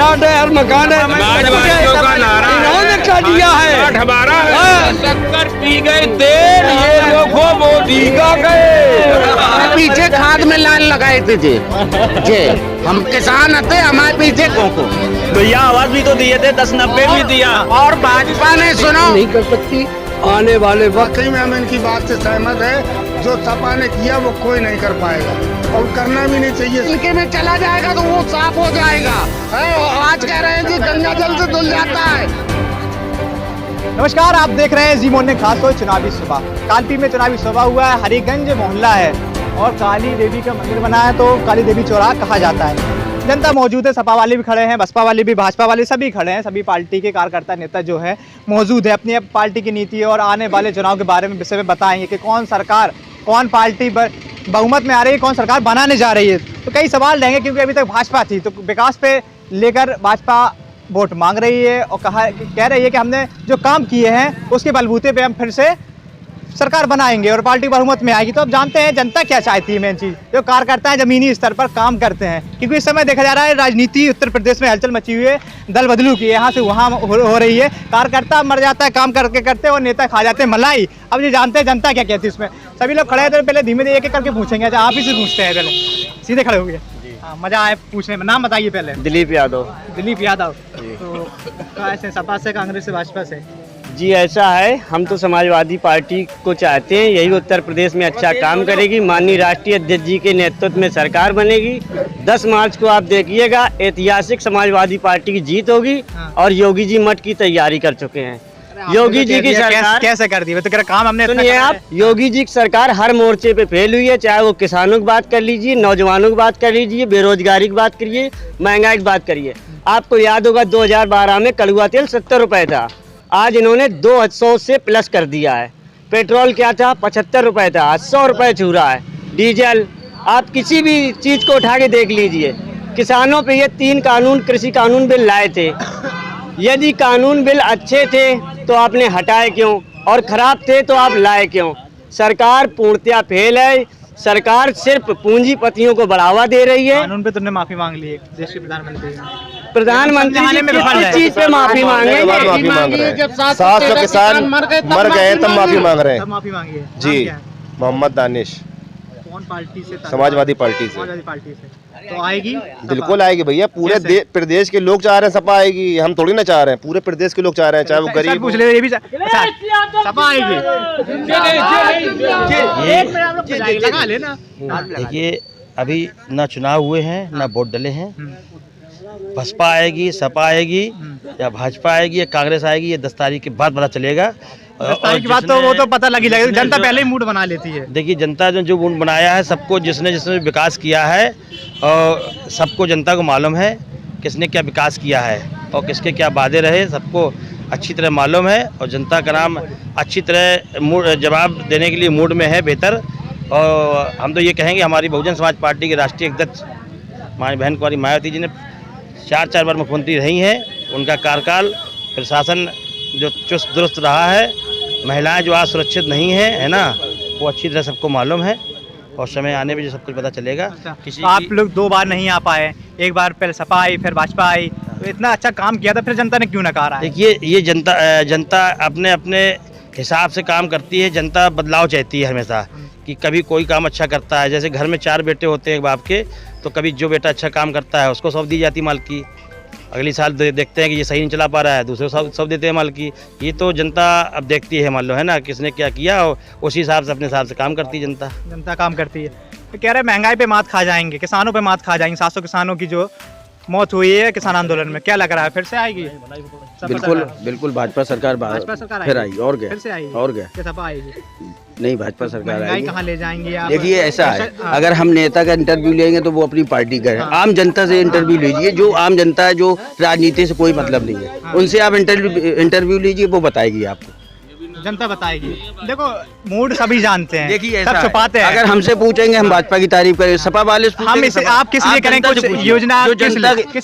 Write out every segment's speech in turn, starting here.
Plot है, हर मकान है, इन्होंने क्या दिया है? हमारा शक्कर पी गए तेल, ये लोगों मोदी का गए पीछे खाद में लाइन लगाए थे जे हम किसान थे, हमारे पीछे को भैया आवाज भी तो दिए थे, 10-90 भी दिया। और भाजपा ने सुनो नहीं कर सकती। आने वाले वक्त में हम इनकी बात से सहमत है, जो सपा ने किया वो कोई नहीं कर पाएगा और करना भी नहीं चाहिए। इनके में चला जाएगा तो वो साफ हो जाएगा। आज कह रहे हैं कि गंगा जल से धुल जाता है। नमस्कार, आप देख रहे हैं जी मोर्निंग खास तौर चुनावी सभा। कालपी में चुनावी सभा हुआ है। हरिगंज मोहल्ला है और काली देवी का मंदिर बना है, तो काली देवी चौराहा कहा जाता है। जनता मौजूद है, सपा वाले भी खड़े हैं, बसपा वाले भी, भाजपा वाले सभी खड़े हैं। सभी पार्टी के कार्यकर्ता नेता जो है मौजूद है, अपनी पार्टी की नीति और आने वाले चुनाव के बारे में विषय में बताएंगे कि कौन सरकार, कौन पार्टी बहुमत में आ रही है, कौन सरकार बनाने जा रही है। तो कई सवाल रहेंगे, क्योंकि अभी तक भाजपा थी, तो विकास पे लेकर भाजपा वोट मांग रही है और कह रही है कि हमने जो काम किए हैं उसके बलबूते पे हम फिर से सरकार बनाएंगे और पार्टी बहुमत में आएगी। तो अब जानते हैं जनता क्या चाहती है। मेन चीज़ जो कार्यकर्ता है जमीनी स्तर पर काम करते हैं, क्योंकि इस समय देखा जा रहा है राजनीति उत्तर प्रदेश में हलचल मची हुई है, दल बदलू की यहाँ से वहाँ हो रही है। कार्यकर्ता मर जाता है काम करके करते और नेता खा जाते हैं मलाई। अब ये जानते हैं जनता क्या कहती है इसमें। सभी लोग खड़े हैं, तो पहले धीमे धीमे एक एक करके पूछेंगे। अच्छा, आप ही से पूछते हैं, पहले सीधे खड़े हो गए। हाँ, मजा आए पूछने में। नाम बताइए पहले। दिलीप यादव। दिलीप यादव। तो कैसे, सपा से, कांग्रेस से, भाजपा से? जी ऐसा है, हम तो समाजवादी पार्टी को चाहते हैं, यही उत्तर प्रदेश में अच्छा काम करेगी। माननीय राष्ट्रीय अध्यक्ष जी के नेतृत्व में सरकार बनेगी। 10 मार्च को आप देखिएगा, ऐतिहासिक समाजवादी पार्टी की जीत होगी। और योगी जी मठ की तैयारी कर चुके हैं। योगी जी की सरकार कैसे कर दी? तो काम हमने सुनिए आप, योगी जी की सरकार हर मोर्चे पे फेल हुई है। चाहे वो किसानों की बात कर लीजिए, नौजवानों की बात कर लीजिए, बेरोजगारी की बात करिए, महंगाई की बात करिए। आपको याद होगा 2012 में कड़ुआ तेल 70 रुपए था, आज इन्होंने 200 से प्लस कर दिया है। पेट्रोल क्या था, 75 रुपए था, आज 100 रुपए छू रहा है। डीजल, आप किसी भी चीज़ को उठा के देख लीजिए। किसानों पे ये 3 कानून, कृषि कानून बिल लाए थे। यदि कानून बिल अच्छे थे तो आपने हटाए क्यों, और खराब थे तो आप लाए क्यों? सरकार पूर्णतया फेल है। सरकार सिर्फ पूंजीपतियों को बढ़ावा दे रही है। कानून पे तुमने माफी मांग ली है देश के प्रधानमंत्री किस चीज पे माफी मांगे? माफी मांग रहे हैं। 700 किसान मर गए तब माफी मांग रहे हैं। माफी मांगी है जी, मोहम्मद दानिश। कौन पार्टी से? समाजवादी पार्टी से। समाजवादी पार्टी से तो आएगी? बिल्कुल आएगी भैया। पूरे प्रदेश के लोग चाह रहे हैं सपा आएगी, हम थोड़ी ना चाह रहे हैं, पूरे प्रदेश के लोग चाह रहे हैं, चाहे वो गरीब पूछ ले। ये भी सपा आएगी। लगा लेना। देखिए, अभी ना चुनाव हुए हैं, ना वोट डले हैं। बसपा आएगी, सपा आएगी या भाजपा आएगी या कांग्रेस आएगी, ये 10 तारीख के बाद पता चलेगा। 10 तारीख के बाद तो वो तो पता लगी लगेगा। जनता पहले ही मूड बना लेती है। देखिए, जनता ने जो मूड बनाया है, सबको जिसने विकास किया है और सबको जनता को मालूम है किसने क्या विकास किया है और किसके क्या वादे रहे, सबको अच्छी तरह मालूम है। और जनता का नाम अच्छी तरह जवाब देने के लिए मूड में है, बेहतर। और हम तो ये कहेंगे, हमारी बहुजन समाज पार्टी के राष्ट्रीय अध्यक्ष हमारी बहन कुमारी मायावती जी ने 4 बार मुख्यमंत्री रही हैं। उनका कार्यकाल, प्रशासन जो चुस्त दुरुस्त रहा है, महिलाएं जो आज सुरक्षित नहीं है, है ना, वो अच्छी तरह सबको मालूम है। और समय आने में जो सब कुछ पता चलेगा। तो आप लोग 2 बार नहीं आ पाए, एक बार पहले सपा आई, फिर भाजपा आई, तो इतना अच्छा काम किया था, फिर जनता ने क्यों नकारा है? देखिए, ये जनता अपने अपने हिसाब से काम करती है। जनता बदलाव चाहती है हमेशा, कि कभी कोई काम अच्छा करता है। जैसे घर में 4 बेटे होते हैं एक बाप के, तो कभी जो बेटा अच्छा काम करता है उसको सौंप दी जाती मालकी। अगली साल देखते हैं कि ये सही नहीं चला पा रहा है, दूसरे सब देते हैं मालकी। ये तो जनता अब देखती है, मान लो, है ना, किसने क्या किया, और उसी हिसाब से अपने हिसाब से काम करती है जनता काम करती है। तो कह रहे महंगाई पे मात खा जाएंगे, किसानों पे मात खा जाएंगे। 700 किसानों की जो मौत हुई है किसान आंदोलन में, क्या लग रहा है, फिर से आएगी? बिल्कुल भाजपा सरकार फिर आएगी। और क्या, फिर से आएगी? और क्या, सपा आएगी? नहीं, भाजपा सरकार आएगी। कहाँ ले जाएंगे आप? देखिए, ऐसा है, अगर हम नेता का इंटरव्यू लेंगे तो वो अपनी पार्टी का है। आम जनता से इंटरव्यू लीजिए, जो आम जनता है, जो राजनीति से कोई मतलब नहीं है, उनसे आप इंटरव्यू लीजिए, वो बताएगी आपको। जनता बताएगी। देखो, मूड सभी जानते हैं, देखिए सब छुपाते हैं। अगर हमसे पूछेंगे हम भाजपा की तारीफ करें, सपा वाले हम इसे आप किस लिए करें? कुछ योजना,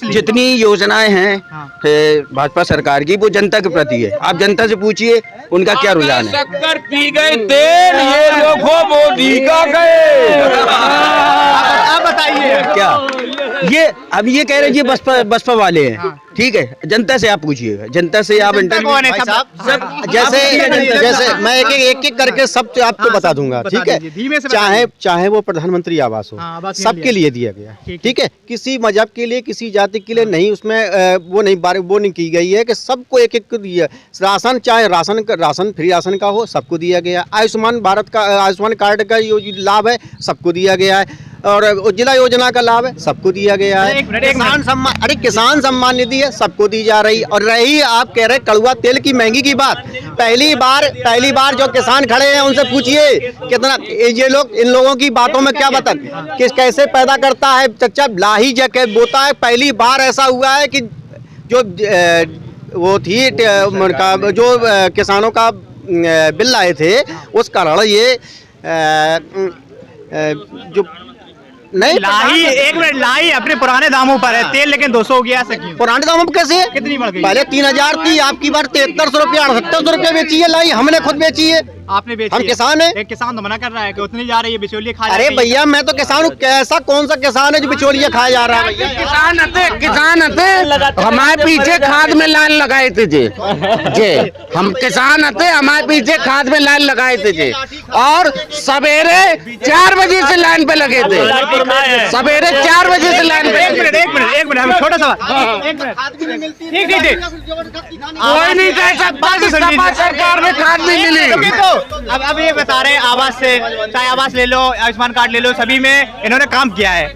जितनी योजनाएं हैं भाजपा सरकार की, वो जनता के प्रति है। आप जनता से पूछिए उनका क्या रुझान है। शक्कर पी गए तेल, ये लोगों मोदी का गए। आप बताइए क्या ये अब ये कह रहे हैं ये बसपा वाले हैं, ठीक है। जनता से आप पूछिएगा, जनता से आप इंटरव्यू जैसे मैं एक करके सब आपको बता दूंगा, ठीक है। चाहे वो प्रधानमंत्री आवास हो, सबके लिए दिया गया, ठीक है। किसी मजहब के लिए, किसी जाति के लिए नहीं, उसमें वो नहीं की गई है कि सबको एक एक दिया। राशन, चाहे राशन फ्री राशन का हो, सबको दिया गया। आयुष्मान भारत का, आयुष्मान कार्ड का जो लाभ है सबको दिया गया है, और उज्ज्वला योजना का लाभ है सबको दिया गया है। किसान सम्मान निधि है सबको दी जा रही। और रही आप कह रहे कड़वा तेल की महंगी की बात, पहली बार जो किसान खड़े हैं उनसे पूछिए कितना ये लोग, इन लोगों की बातों में क्या बता किस कैसे पैदा करता है चच्चा, लाही जगह बोता है। पहली बार ऐसा हुआ है कि जो वो थी जो किसानों का बिल लाए थे उस कारण ये जो नहीं लाही, एक मिनट, लाही अपने पुराने दामों पर है तेल, लेकिन 200 हो गया। पुराने दामों पर कैसे है? कितनी बढ़ गई? पहले 3000 थी, आपकी बार 7300 रुपया 7800 रुपया बेची है लाई, हमने खुद बेची है। आपने बेची? हम किसान है। एक किसान तो मना कर रहा है कि उतनी जा रही है, बिचौलिए खा। अरे भैया मैं तो किसान हूँ, कैसा कौन सा किसान है जो बिचौलिया खाया जा रहा है? किसान आते हमारे पीछे खाद में लाइन लगाए थे जे हम किसान आते हमारे पीछे खाद में लाइन लगाए थे जे, और सवेरे 4 बजे से लाइन पे लगे थे, सवेरे 4 बजे से लाइन पे। एक मिनट छोटा सा, एक मिनट, ठीक कोई नहीं कह सकता सरकार में खाद नहीं मिली। अब ये बता रहे हैं आवास से, चाहे आवास ले लो, आयुष्मान कार्ड ले लो, सभी में इन्होंने काम किया है।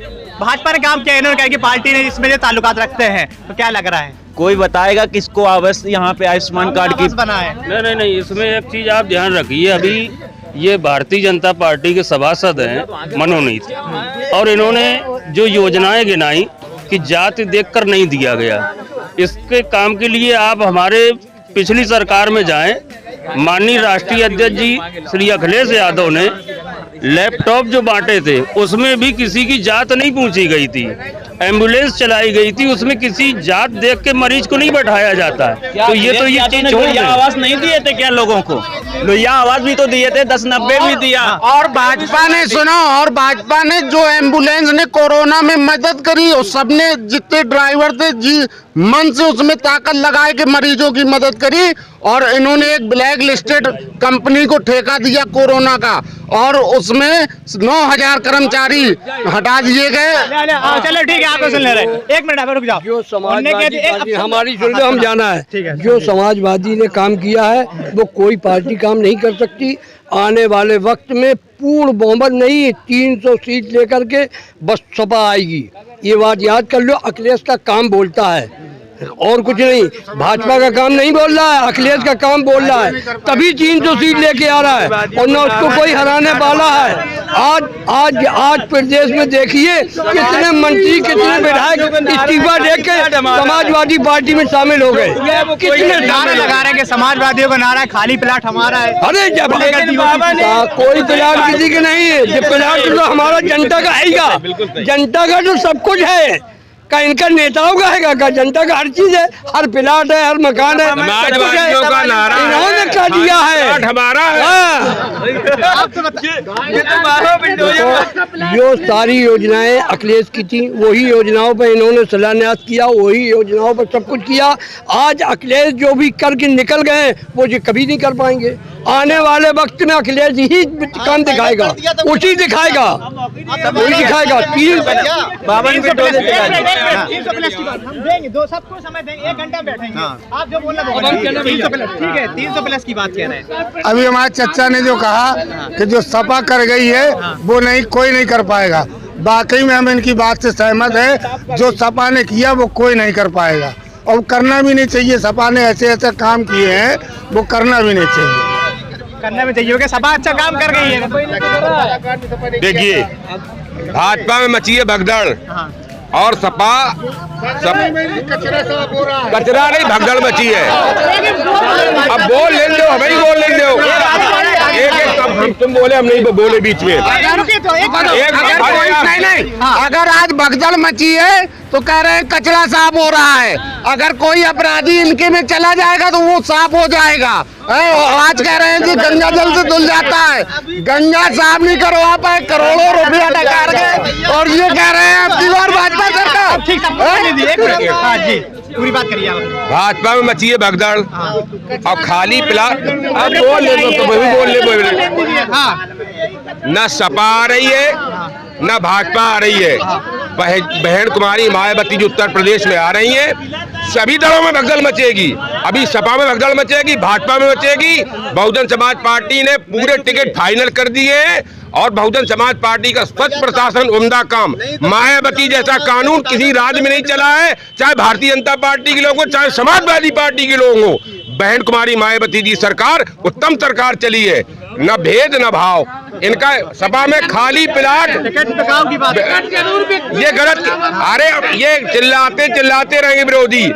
भाजपा ने काम किया, इन्होंने कहा कि पार्टी ने इसमें जो ताल्लुकात रखते हैं, तो क्या लग रहा है? कोई बताएगा किसको आवास यहाँ पे आयुष्मान कार्ड की बना है? नहीं, इसमें एक चीज आप ध्यान रखिए, अभी ये भारतीय जनता पार्टी के सभासद हैं मनोनीत, और इन्होंने जो योजनाएं गिनाई कि जाति देखकर नहीं दिया गया, इसके काम के लिए आप हमारे पिछली सरकार में जाएं। माननीय राष्ट्रीय अध्यक्ष जी श्री अखिलेश यादव ने लैपटॉप जो बांटे थे उसमें भी किसी की जात नहीं पूछी गई थी। एम्बुलेंस चलाई गई थी, उसमें किसी जात देख के मरीज को नहीं बैठाया जाता है। तो ये चीज आवास नहीं दिए थे क्या लोगों को? लोहिया आवास भी तो दिए थे, 1090 भी दिया। और भाजपा ने सुनो, और भाजपा ने जो एम्बुलेंस ने कोरोना में मदद करी, और सबने जितने ड्राइवर थे जी मन से उसमें ताकत लगाए के मरीजों की मदद करी। और इन्होंने एक ब्लैक लिस्टेड कंपनी को ठेका दिया कोरोना का, और उसमें 9000 कर्मचारी हटा दिए गए। चलो ठीक है, आपको सुन ले रहे हैं। एक मिनट रुक जाओ। जो समाजवादी हमारी सुन लो, हम जाना है। जो समाजवादी ने काम किया है वो कोई पार्टी काम नहीं कर सकती। आने वाले वक्त में पूर्ण बहुमत नहीं, 300 सीट लेकर के बस सपा आएगी, ये बात याद कर लो। अखिलेश का काम बोलता है और कुछ नहीं, भाजपा का काम नहीं बोल रहा है, अखिलेश का काम बोल रहा है, तभी 300 सीट लेके आ रहा है, और न उसको कोई हराने वाला है। आज प्रदेश में देखिए कितने मंत्री, कितने विधायक इस्तीफा देके समाजवादी पार्टी में शामिल हो गए। कितने नारे लगा रहे हैं कि समाजवादियों का नारा है खाली प्लाट हमारा है। अरे जब कोई प्लाट किसी के नहीं है, जब प्लाट तो हमारा जनता का है, जनता का तो सब कुछ है। का इनका नेताओं का है, का जनता का हर चीज है, हर प्लाट है, हर मकान है, इन्होंने क्या दिया है हमारा जो सारी योजनाएं अखिलेश की थी वही योजनाओं पर इन्होंने शिलान्यास किया, वही योजनाओं पर सब कुछ किया। आज अखिलेश जो भी करके निकल गए वो जो कभी नहीं कर पाएंगे। आने वाले वक्त में अखिलेश ही काम दिखाएगा, उसी दिखाएगा, वही दिखाएगा। 300 प्लस की बात हम देंगे, दो सबको समय देंगे, 1 घंटा बैठेंगे। आप जो बोलना ठीक है, 300 प्लस की बात कह रहे हैं। अभी हमारे चचा ने जो कहा कि जो सपा कर गई है वो नहीं, कोई नहीं कर पाएगा। वाकई में हम इनकी बात से सहमत है। जो सपा ने किया वो कोई नहीं कर पाएगा, और करना भी नहीं चाहिए। सपा ने ऐसे ऐसे काम किए हैं, वो करना भी नहीं चाहिए, करना भी चाहिए, क्योंकि सपा अच्छा काम कर गई है। देखिए, भाजपा में मची है भगदड़, और सपा कचरा नहीं भगदड़ मची है। अब बोल लेने दो, हमें ही बोल लेने दो। हम तुम बोले, हम नहीं बोले बीच में। नहीं, अगर आज भगदड़ मची है तो कह रहे हैं कचरा साफ हो रहा है। अगर कोई अपराधी इनके में चला जाएगा तो वो साफ हो जाएगा। आज कह रहे हैं जी गंगा जल से धुल जाता है, गंगा साफ नहीं करवा पाए, करोड़ों रुपया डकार के, और ये कह रहे हैं अब की बार भाजपा सरकार। ठीक हाँ जी, पूरी बात करिए आप। भाजपा में मची है भगदड़ और खाली प्लाट। अब बोल ले तो बोल ले। न सपा आ रही है न भाजपा आ रही है। बहन कुमारी मायावती जो उत्तर प्रदेश में आ रही हैं, सभी दलों में भगदड़ मचेगी। अभी सपा में भगदड़ मचेगी, भाजपा में मचेगी। बहुजन समाज पार्टी ने पूरे टिकट फाइनल कर दिए हैं और बहुजन समाज पार्टी का स्वच्छ प्रशासन उम्दा काम। मायावती जैसा कानून किसी राज्य में नहीं चला है, चाहे भारतीय जनता पार्टी के लोग हो चाहे समाजवादी पार्टी के लोग हो। बहन कुमारी मायावती जी सरकार उत्तम सरकार चली है, न भेद न भाव। इनका सभा में खाली प्लाट ये गलत। अरे ये चिल्लाते रहेंगे विरोधी।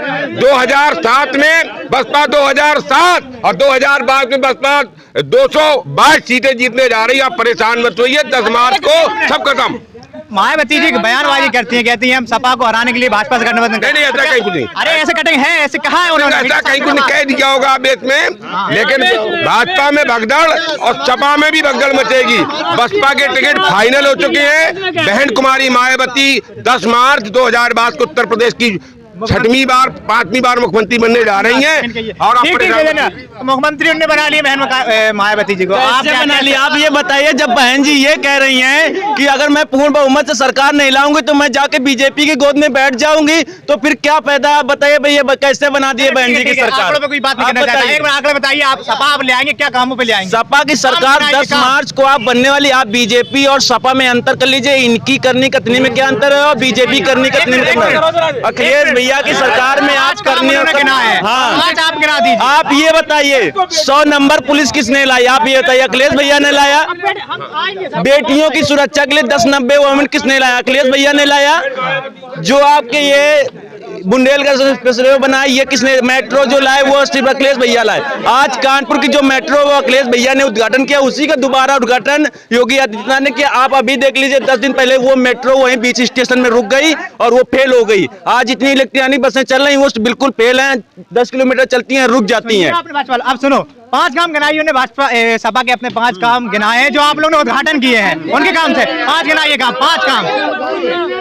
2007 में बसपा 2007 और 2022 में बसपा 222 सीटें जीतने जा रही है। आप परेशान मत होइए, 10 मार्च को सब खत्म। मायावती जी बयानबाजी करती हैं, कहती हैं हम सपा को हराने के लिए भाजपा से गठबंधन करें। नहीं, ऐसा कहीं कुछ नहीं। अरे ऐसे कटिंग है, ऐसे कहा है उन्होंने? ऐसा कहीं कुछ कह दिया होगा आवेश में, लेकिन भाजपा में भगदड़ और सपा में भी भगदड़ मचेगी। बसपा के टिकट फाइनल हो चुके हैं। बहन कुमारी मायावती 10 मार्च 2022 को उत्तर प्रदेश की 6वीं बार 5वीं बार मुख्यमंत्री बनने जा रही हैं। और मुख्यमंत्री उन्होंने बना लिया बहन मायावती जी को। आप बना लिया। आप ये बताइए, जब बहन जी ये कह रही हैं कि अगर मैं पूर्ण बहुमत से सरकार नहीं लाऊंगी तो मैं जाके बीजेपी की गोद में बैठ जाऊंगी, तो फिर क्या फायदा? आप बताइए भैया, कैसे बना दिए बहन जी की सरकार? कोई बात नहीं करना चाहता। एक बार आंकड़े बताइए, आप सपा आप ले आएंगे, क्या कामों पे ले आएंगे? सपा की सरकार 10 मार्च को आप बनने वाली। आप बीजेपी और सपा में अंतर कर लीजिए। इनकी करनी कतनी में क्या अंतर है और बीजेपी करनी कतनी में क्या अंतर है? अखिलेश भैया की सरकार में आज करनी है। हाँ, आज आप गिना दीजिए। आप ये बताइए 100 नंबर पुलिस किसने लाई? आप ये बताइए। अखिलेश भैया ने लाया। बेटियों की सुरक्षा के लिए 10-90 वोमेन किसने लाया? अखिलेश भैया ने लाया। जो आपके ये बुंदेलखंड एक्सप्रेस वे बनाई, ये किसने? मेट्रो जो लाए वो सिर्फ अखिलेश भैया लाए। आज कानपुर की जो मेट्रो वो अखिलेश भैया ने उद्घाटन किया, उसी का दोबारा उद्घाटन योगी आदित्यनाथ ने किया। आप अभी देख लीजिए, 10 दिन पहले वो मेट्रो वहीं बीच स्टेशन में रुक गई और वो फेल हो गई। आज इतनी इलेक्ट्रॉनिक बसें चल रही, वो बिल्कुल फेल हैं। 10 किलोमीटर चलती हैं, रुक जाती हैं। अब सुनो, 5 काम गिनाइए ने भाजपा सपा के अपने 5 काम गिनाए हैं जो आप लोगों ने उद्घाटन किए हैं, उनके काम से 5 गिनाइए काम, 5 काम।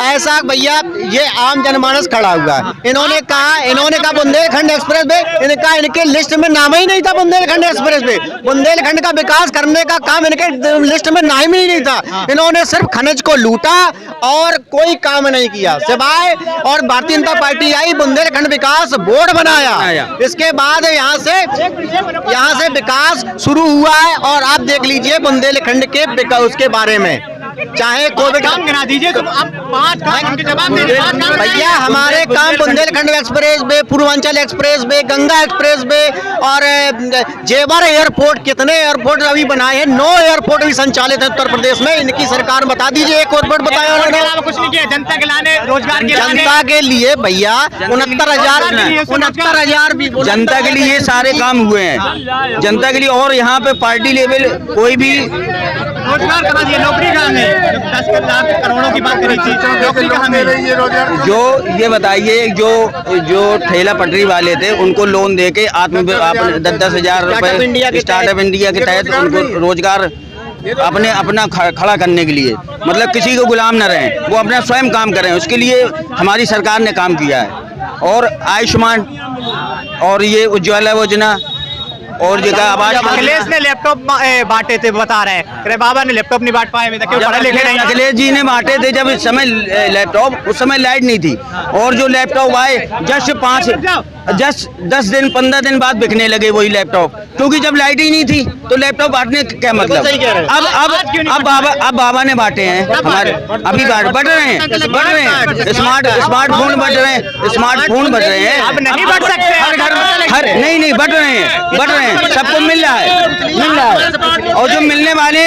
ऐसा भैया, ये आम जनमानस खड़ा हुआ है। इन्होंने कहा बुंदेलखंड एक्सप्रेस वे, इनका इनके लिस्ट में नाम ही नहीं था। बुंदेलखंड एक्सप्रेस वे, बुंदेलखंड का विकास करने का काम इनके लिस्ट में नाम ही नहीं था। इन्होंने सिर्फ खनिज को लूटा और कोई काम नहीं किया सिवाय। और भारतीय जनता पार्टी आई, बुंदेलखंड विकास बोर्ड बनाया। इसके बाद यहाँ से विकास शुरू हुआ है। और आप देख लीजिए बुंदेलखंड के उसके बारे में, चाहे कोविड काम गिना दीजिए तो आप 5 काम के जवाब दीजिए। भैया हमारे काम Bundelkhand express way, Purvanchal express way, Ganga express way और जेवर एयरपोर्ट। कितने एयरपोर्ट अभी बनाए हैं? 9 एयरपोर्ट भी संचालित है उत्तर प्रदेश में। इनकी सरकार बता दीजिए, एक एयरपोर्ट बताया उन्होंने? कुछ नहीं किया जनता के लाने, रोजगार के जनता के लिए भैया 69,000 भी जनता के लिए ये सारे काम हुए हैं, जनता के लिए। और यहाँ पे पार्टी लेवल कोई भी रोजगार करा दिए, नौकरी कहाँ है? 10 लाख करोड़ों की बात करी थी, नौकरी कहाँ है? जो ये बताइए, जो ठेला पटरी वाले थे उनको लोन दे के 10-10 हजार रुपए स्टार्टअप इंडिया के तहत उनको रोजगार अपना खड़ा करने के लिए, मतलब किसी को गुलाम न रहें, वो अपना स्वयं काम करें, उसके लिए हमारी सरकार ने काम किया है। और आयुष्मान और ये उज्ज्वला योजना और जगह आवाज। अखिलेश ने लैपटॉप बांटे थे, बता रहे हैं। अरे बाबा ने लैपटॉप नहीं बांट पाए, पढ़े लिखे नहीं। अखिलेश जी ने बांटे थे जब इस समय लैपटॉप, उस समय लाइट नहीं थी। और जो लैपटॉप आए जस्ट 10 दिन 15 दिन बाद बिकने लगे वही लैपटॉप, क्योंकि जब लाइट ही नहीं थी तो लैपटॉप बांटने क्या मतलब? अब बाबा ने बांटे हैं हमारे, अभी बढ़ रहे हैं स्मार्टफोन बढ़ रहे हैं, स्मार्टफोन बढ़ रहे हैं। अब नहीं बढ़ सकते हर घर नहीं बढ़ रहे हैं, सबको मिल रहा है। और जो मिलने वाले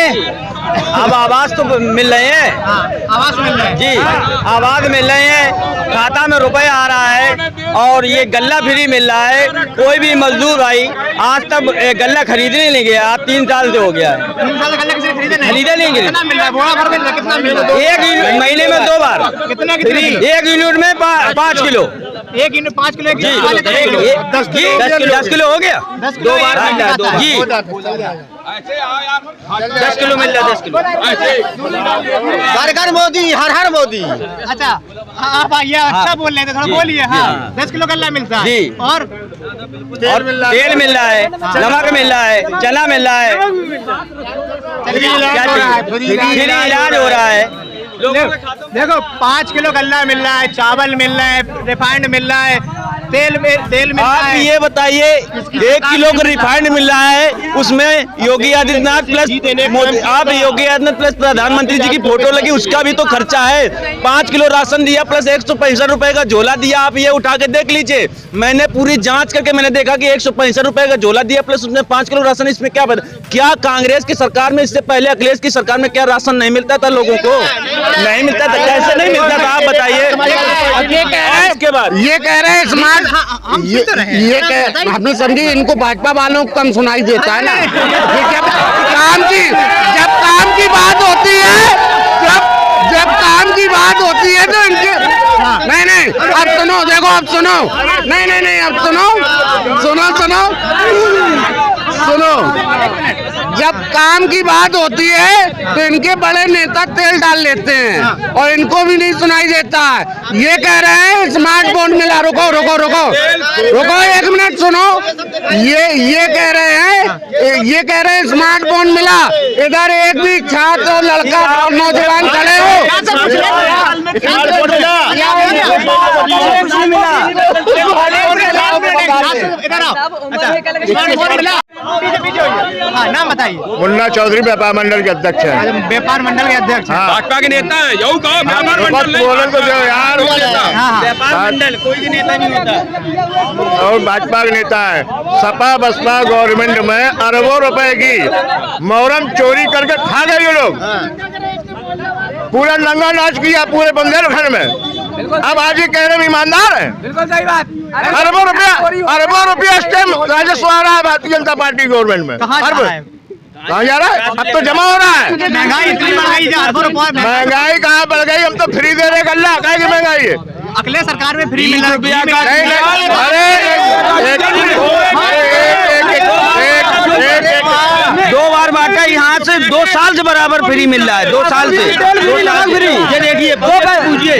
अब आवाज तो मिल रहे हैं। आवाज मिल रहे हैं जी, आवाज मिल रहे हैं, खाता में रुपए आ रहा है और ये गल्ला फ्री मिल रहा है। कोई भी मजदूर भाई आज तक गल्ला खरीदने नहीं गया, 3 साल से हो गया है। 3 साल गल्ला किसी ने खरीदे नहीं गए। कितना मिल रहा है? बोरा भर कितना मिल रहा है? एक महीने में 2 बार कितना? 1 यूनिट में 5 किलो। एक यूनिट 5 किलो, 10 किलो हो गया, 2 बार मिल रहा है, 2 जी 10 किलो मिल रहा है, 10 किलो। घर घर मोदी, हर हर मोदी। अच्छा आप ये अच्छा बोल रहे थे, थोड़ा बोलिए। हाँ 10 किलो गल्ला मिलता है जी। और तेल मिल रहा है, नमक मिल रहा है, चना मिल रहा है, फ्री इलाज हो रहा है। देखो 5 किलो गल्ला मिल रहा है, चावल मिल रहा है, रिफाइंड मिल रहा है, तेल मिल रहा आप है। ये बताइए 1 किलो का रिफाइंड मिल रहा है, उसमें योगी आदित्यनाथ प्लस आप योगी आदित्यनाथ प्लस प्रधानमंत्री जी की फोटो लगी, उसका भी तो खर्चा है। 5 किलो राशन दिया प्लस 165 रुपए का झोला दिया। आप ये उठा के देख लीजिए, मैंने पूरी जांच करके मैंने देखा कि 165 रुपए का झोला दिया प्लस उसमें 5 किलो राशन। इसमें क्या कांग्रेस की सरकार में, इससे पहले अखिलेश की सरकार में क्या राशन नहीं मिलता था लोगों को? नहीं मिलता था, कैसे नहीं मिलता था आप बताइए। इसके बाद ये कह रहे हैं स्मार्ट, ये हमने समझी इनको भाजपा वालों को कम सुनाई देता है ना। जब काम की बात होती है, जब काम की बात होती है तो इनके नहीं अब सुनो, देखो अब सुनो, नहीं अब सुनो, जब काम की बात होती है तो इनके बड़े नेता तेल डाल लेते हैं और इनको भी नहीं सुनाई देता है। ये कह रहे हैं स्मार्टफोन मिला, रुको 1 मिनट सुनो। ये कह रहे हैं स्मार्टफोन मिला, इधर एक भी छात्र और लड़का और नौजवान खड़े हो। नाम बताइए। मुन्ना चौधरी व्यापार मंडल के अध्यक्ष है। व्यापार मंडल के अध्यक्ष हैं। भाजपा के नेता है, यू कहो व्यापार मंडल बोलन को दो यार, व्यापार मंडल कोई भी नेता नहीं होता। और भाजपा के नेता है। सपा बसपा गवर्नमेंट में अरबों रुपए की मोहरम चोरी करके खा गए ये लोग, पूरा नंगा नाच किया पूरे बुंदेलखंड में। अब आज ये कह रहे ईमानदार है, बिल्कुल सही बात। अरबों रुपया स्टेम राजस्व आ रहा है भारतीय जनता पार्टी गवर्नमेंट में। कहाँ जा रहा है? अब तो जमा हो रहा है। महंगाई इतनी बढ़ाई जा, महंगाई कहाँ बढ़ गई? हम तो फ्री दे रहे गल्ला, काहे की महंगाई है? अगले सरकार में फ्री मिल रहा है। दो बार बांटा, यहाँ से 2 साल से बराबर फ्री मिल रहा है, 2 साल से 2 साल फ्री। ये देखिए, पूछिए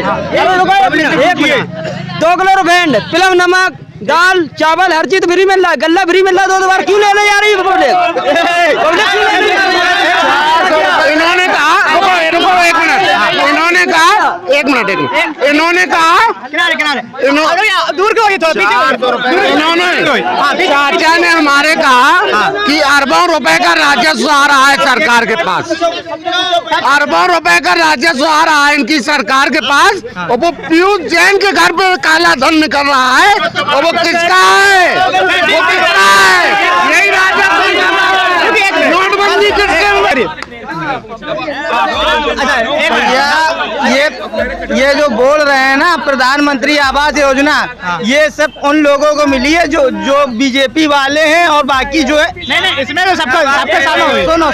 2 किलो रिफाइंड, फिल्म, नमक, दाल, चावल, हर चीज फ्री मिल रहा है। गल्ला फ्री मिल रहा है, 2 बार क्यों लेने जा रही है पब्लिक? इन्होंने कहा, रुको 1 मिनट, इन्होंने कहा दूर क्यों ये इन्होंने चाचा ने हमारे कहा कि अरबों रुपए का राजस्व आ रहा है सरकार के पास, अरबों रुपए का राजस्व आ रहा है इनकी सरकार के पास, और वो पीयूष जैन के घर पे काला धन निकल रहा है, और वो किसका है? यही राजस्व, नोटबंदी किसके हुए? ये जो बोल रहे हैं ना प्रधानमंत्री आवास योजना, ये सब उन लोगों को मिली है जो बीजेपी वाले हैं, और बाकी जो है नहीं इसमें तो सबका आपके सालों में सुनो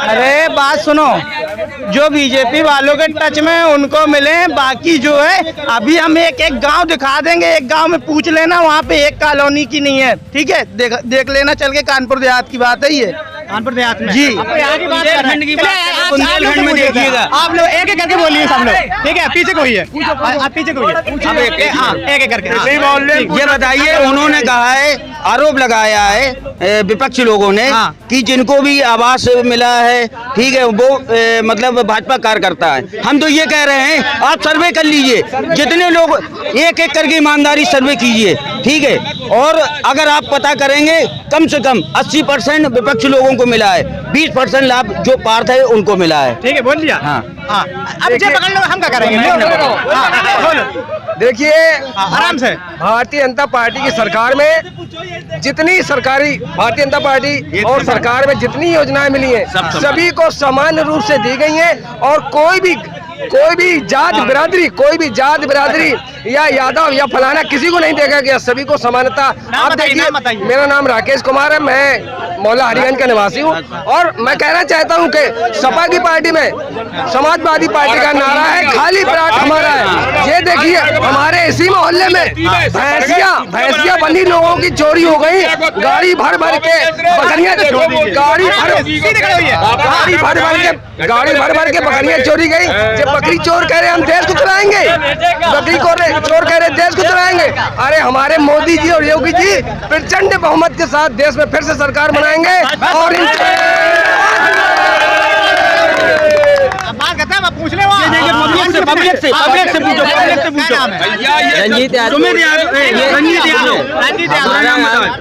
अरे बात सुनो, जो बीजेपी वालों के टच में उनको मिले, बाकी जो है अभी हम एक गांव दिखा देंगे, एक गांव में पूछ लेना, वहाँ पे एक कॉलोनी की नहीं है, ठीक है? देख लेना चल के, कानपुर देहात की बात है ये, कानपुर देहात में जी, यहाँ की बात कर रहे हैं। बुंदेलखंड में देखिएगा आप लोग एक एक करके बोलिए सब लोग, ठीक है? पीछे कोई है, आप पीछे कोई है, एक एक करके ये बताइए। उन्होंने कहा है, आरोप लगाया है विपक्ष लोगों ने कि जिनको भी आवास मिला है, ठीक है, वो मतलब भाजपा कार्यकर्ता है। हम तो ये कह रहे हैं आप सर्वे कर लीजिए, जितने लोग एक एक करके ईमानदारी सर्वे कीजिए, ठीक है? और अगर आप पता करेंगे, कम से कम 80% विपक्ष लोगों को मिला है, 20% लाभ जो पार्थ है उनको मिला है। ठीक है, बोल लिया। हाँ अब जे पकड़ लो, हम क्या करेंगे? देखिए, आराम से। भारतीय जनता पार्टी की सरकार में जितनी सरकारी भारतीय जनता पार्टी और सरकार में जितनी योजनाएं मिली हैं, सभी को समान रूप से दी गई हैं, और कोई भी कोई भी जात बिरादरी या यादव या फलाना किसी को नहीं देखा गया, सभी को समानता। आप देखिए, मेरा नाम राकेश कुमार है, मैं मोहल्ला हरिगंज का निवासी हूँ और मैं कहना चाहता हूँ कि सपा की पार्टी में समाजवादी पार्टी का नारा है, खाली प्लाट हमारा है। ये देखिए, हमारे इसी मोहल्ले में भैंसिया बंधी लोगों की चोरी हो गई, गाड़ी भर भर के बकरियां बकरियां चोरी गई। जब बकरी चोर कह रहे हम देश को चलाएंगे, बकरी चोर कह रहे देश को चलाएंगे। अरे हमारे मोदी जी और योगी जी प्रचंड बहुमत के साथ देश में फिर से सरकार बनाएंगे और पूछ ले पब्लिक से पूछो।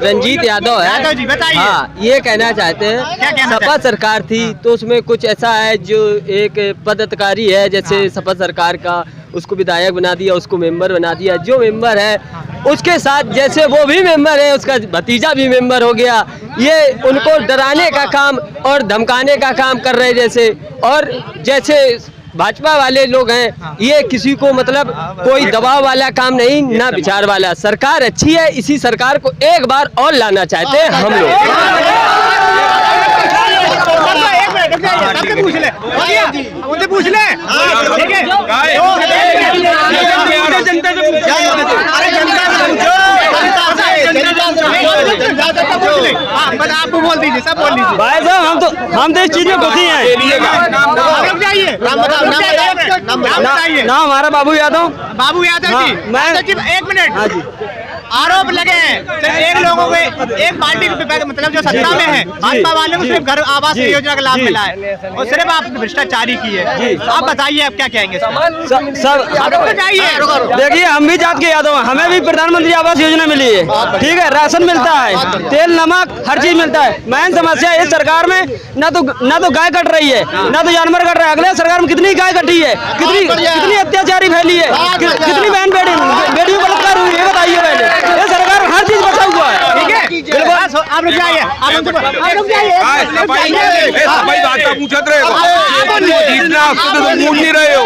रंजीत यादव है जी, बताइए। हाँ, ये कहना चाहते हैं सपा सरकार थी तो उसमें कुछ ऐसा है जो एक पदाधिकारी है, जैसे सपा सरकार का उसको विधायक बना दिया, उसको मेंबर बना दिया। जो मेंबर है उसके साथ जैसे वो भी मेंबर है, उसका भतीजा भी मेंबर हो गया। ये उनको डराने का काम और धमकाने का काम कर रहे जैसे, और जैसे भाजपा वाले लोग हैं, ये किसी को मतलब कोई दबाव वाला काम नहीं, ना विचार वाला। सरकार अच्छी है, इसी सरकार को एक बार और लाना चाहते हैं हम लोग। उनसे पूछ ले, आपको बोल दीजिए, सब बोल दीजिए। भाई साहब, हम तो इस चीज में खुशी हैं। नाम हमारा बाबू यादव जी। मैं 1 मिनट, आरोप लगे हैं सिर्फ एक लोगों को, एक पार्टी को, मतलब जो सत्ता में है भाजपा वाले को सिर्फ घर आवास योजना का लाभ मिला है और सिर्फ आपने भ्रष्टाचारी की है। आप बताइए, आप क्या कहेंगे? सब देखिए, हम भी जात के यादव हैं, हमें भी प्रधानमंत्री आवास योजना मिली है, ठीक है, राशन मिलता है, तेल नमक हर चीज मिलता है। मेन समस्या इस सरकार में ना तो गाय कट रही है, ना तो जानवर कट रहा है। अगले सरकार में कितनी गाय कटी है, कितनी अत्याचारी फैली है, कितनी बहन बेटियों को बलात्कार हुई है, बताइए पहले। ये सरकार हर चीज बचा हुआ है, ठीक है। बिल्कुल, आप रुक जाइए, पूछत रहे नहीं रहे हो।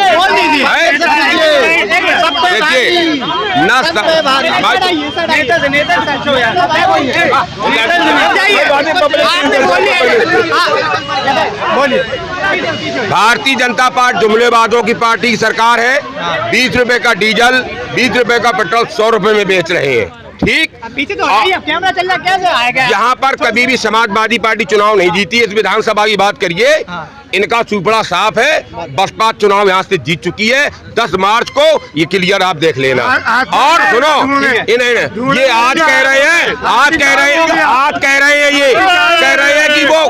भारतीय जनता पार्टी जुमलेबाजों की पार्टी की सरकार है। 20 रुपए का डीजल, 20 रुपए का पेट्रोल 100 रुपए में बेच रहे हैं, ठीक। पीछे तो कैमरा चल रहा, कैसे आएगा? यहाँ पर कभी भी समाजवादी पार्टी चुनाव नहीं जीती। इस विधानसभा की बात करिए, इनका सुपड़ा साफ है। बसपा चुनाव यहाँ से जीत चुकी है 10 मार्च को, ये क्लियर आप देख लेना। और सुनो, ये आज कह रहे हैं कि वो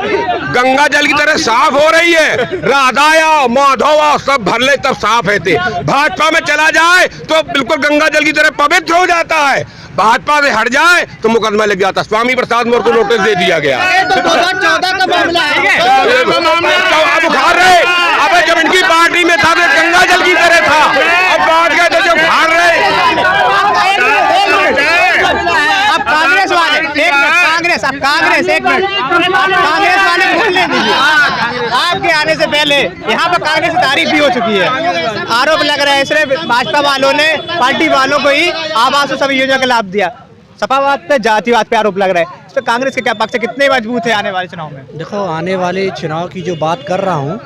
गंगा जल की तरह साफ हो रही है, राधाया माधवा सब भर ले तब साफ है। भाजपा में चला जाए तो बिल्कुल गंगा जल की तरह पवित्र हो जाता है, भाजपा से हट जाए तो मुकदमा लग जाता। स्वामी प्रसाद मोर को नोटिस दे दिया गया। 2014 का मामला है। अब उखाड़ रहे, अब जब इनकी पार्टी में था तो गंगा जल की तरह था, अब बात गए तो जब उखाड़ रहे। अब कांग्रेस वाले, एक मिनट, कांग्रेस वाले बोलने दीजिए। आपके आने से पहले यहाँ पर कांग्रेस की तारीफ भी हो चुकी है। आरोप लग रहा है सिर्फ भाजपा वालों ने पार्टी वालों को ही आवास और सभी योजना का लाभ दिया। सपावाद पे, जातिवाद पे आरोप लग रहा है। इस पर कांग्रेस के क्या पक्ष है, कितने मजबूत है आने वाले चुनाव में? देखो, आने वाले चुनाव की जो बात कर रहा हूँ,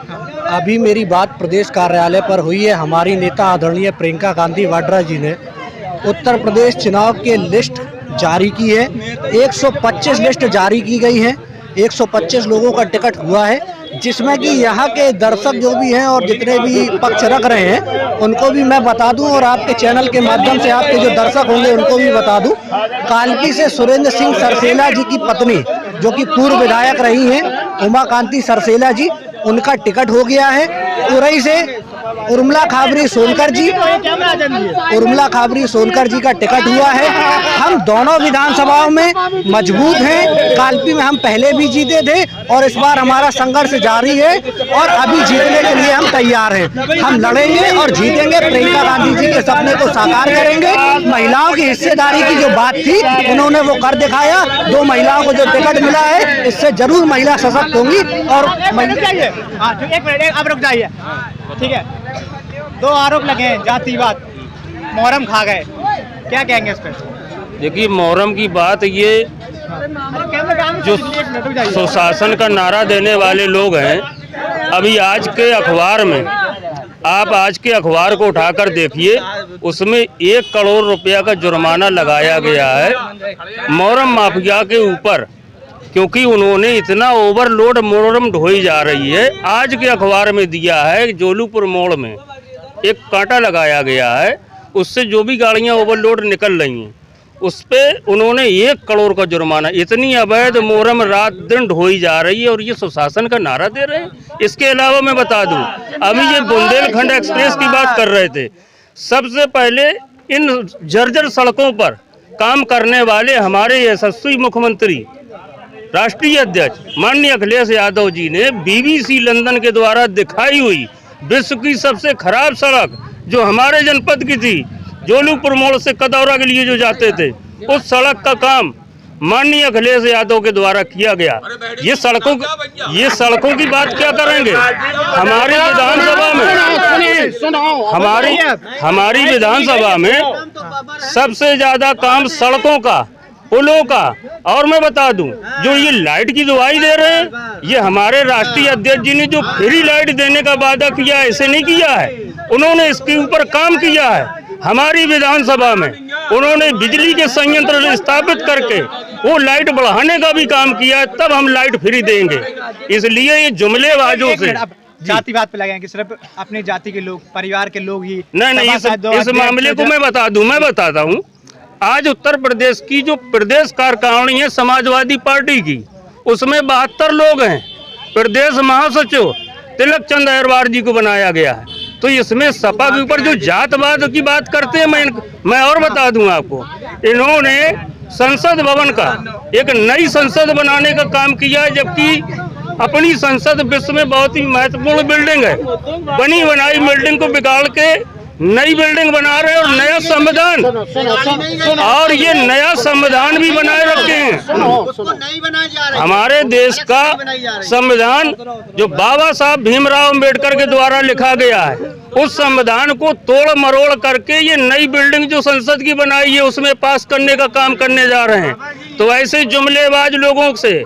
अभी मेरी बात प्रदेश कार्यालय पर हुई है। हमारी नेता आदरणीय प्रियंका गांधी वाड्रा जी ने उत्तर प्रदेश चुनाव के लिस्ट जारी की है। 125 लिस्ट जारी की गई है, 125 लोगों का टिकट हुआ है, जिसमें कि यहाँ के दर्शक जो भी हैं और जितने भी पक्ष रख रहे हैं उनको भी मैं बता दूं, और आपके चैनल के माध्यम से आपके जो दर्शक होंगे उनको भी बता दूं। कालपी से सुरेंद्र सिंह सरसेला जी की पत्नी, जो कि पूर्व विधायक रही हैं, उमाकांति सरसेला जी, उनका टिकट हो गया है। उरई से उर्मिला खाबरी सोनकर जी का टिकट हुआ है। हम दोनों विधानसभाओं में मजबूत हैं। कालपी में हम पहले भी जीते थे और इस बार हमारा संघर्ष जारी है और अभी जीतने के लिए हम तैयार हैं। हम लड़ेंगे और जीतेंगे। प्रियंका गांधी जी के सपने को साकार करेंगे। महिलाओं की हिस्सेदारी की जो बात थी, उन्होंने वो कर दिखाया। 2 महिलाओं को जो टिकट मिला है, इससे जरूर महिला सशक्त होंगी। और एक मिनट, आप रुक जाइए, ठीक है। दो आरोप लगे हैं जातिवाद, मोहर्रम खा गए, क्या कहेंगे इस पर? देखिए मोहर्रम की बात, ये जो सुशासन का नारा देने वाले लोग हैं, अभी आज के अखबार में, आप आज के अखबार को उठाकर देखिए, उसमें 1 करोड़ रुपया का जुर्माना लगाया गया है मोहर्रम माफिया के ऊपर, क्योंकि उन्होंने इतना ओवरलोड मोहर्रम ढोई जा रही है। आज के अखबार में दिया है जोलूपुर मोड़ में एक कांटा लगाया गया है, उससे जो भी गाड़ियां ओवरलोड निकल रही हैं उस पे उन्होंने 1 करोड़ का जुर्माना। इतनी अवैध मोहर्रम रात दिन ढोई जा रही है और ये सुशासन का नारा दे रहे हैं। इसके अलावा मैं बता दूं, अभी ये बुंदेलखंड एक्सप्रेस की बात कर रहे थे, सबसे पहले इन जर्जर सड़कों पर काम करने वाले हमारे यशस्वी मुख्यमंत्री राष्ट्रीय अध्यक्ष माननीय अखिलेश यादव जी ने BBC लंदन के द्वारा दिखाई हुई विश्व की सबसे खराब सड़क जो हमारे जनपद की थी, जोलूपुर मोड़ से कदौरा के लिए जो जाते थे, उस सड़क का काम माननीय अखिलेश यादव के द्वारा किया गया। ये सड़कों की बात क्या करेंगे? हमारी विधानसभा में हमारी विधानसभा में सबसे ज्यादा काम सड़कों का, पुलों का, और मैं बता दूं जो ये लाइट की दुआई दे रहे हैं, ये हमारे राष्ट्रीय अध्यक्ष जी ने जो फ्री लाइट देने का वादा किया है, ऐसे नहीं किया है, उन्होंने इसके ऊपर काम किया है। हमारी विधानसभा में उन्होंने बिजली के संयंत्र स्थापित करके वो लाइट बढ़ाने का भी काम किया है, तब हम लाइट फ्री देंगे। इसलिए ये जुमलेबाजों से जातिवाद पे लगे हैं कि सिर्फ अपनी जाति के लोग, परिवार के लोग ही नहीं, इस मामले को मैं बताता हूँ। आज उत्तर प्रदेश की जो प्रदेश कार्यकारिणी है समाजवादी पार्टी की, उसमें 72 लोग हैं। प्रदेश महासचिव तिलक चंद अहिरवार जी को बनाया गया है। तो इसमें सपा के ऊपर जो जातवाद की बात करते हैं, मैं और बता दूं आपको, इन्होंने संसद भवन का एक नई संसद बनाने का काम किया है, जबकि अपनी संसद विश्व में बहुत ही महत्वपूर्ण बिल्डिंग है, बनी बनाई बिल्डिंग को बिगाड़ के नई बिल्डिंग बना रहे हैं और नया संविधान, और ये नया संविधान भी बनाए रखे हैं। हमारे देश का संविधान जो बाबा साहब भीमराव अंबेडकर के द्वारा लिखा गया है, उस संविधान को तोड़ मरोड़ करके ये नई बिल्डिंग जो संसद की बनाई है उसमें पास करने का काम करने जा रहे हैं। तो ऐसे जुमलेबाज लोगों से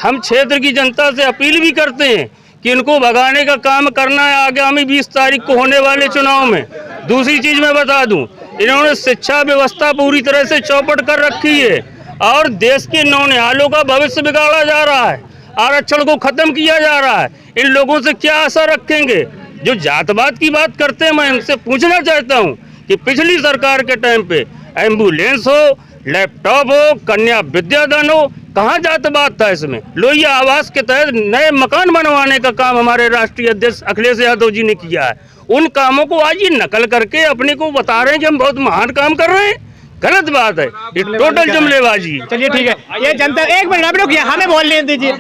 हम क्षेत्र की जनता से अपील भी करते हैं कि इनको भगाने का काम करना है आगामी 20 तारीख को होने वाले चुनाव में। दूसरी चीज मैं बता दूं, इन्होंने शिक्षा व्यवस्था पूरी तरह से चौपट कर रखी है और देश के नौनिहालों का भविष्य बिगाड़ा जा रहा है, आरक्षण को खत्म किया जा रहा है। इन लोगों से क्या आशा रखेंगे? जो जातवाद की बात करते हैं, मैं इनसे पूछना चाहता हूं कि पिछली सरकार के टाइम पे एम्बुलेंस हो, लैपटॉप हो, कन्या विद्यादान हो, कहाँ जातवाद था इसमें? लोहिया आवास के तहत नए मकान बनवाने का काम हमारे राष्ट्रीय अध्यक्ष अखिलेश यादव जी ने किया है। उन कामों को आज ये नकल करके अपने को बता रहे हैं कि हम बहुत महान काम कर रहे हैं। गलत बात है, ये टोटल जुमलेबाजी। चलिए ठीक है, ये जनता, एक मिनट आप लोग हमें बोलने दीजिए।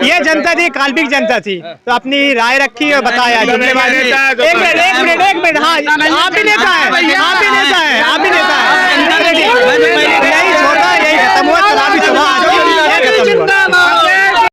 ये जनता थी, काल्पनिक जनता थी, तो अपनी राय रखी और बताया जुमलेबाजी। एक मिनट, हाँ, आप भी नेता है, आप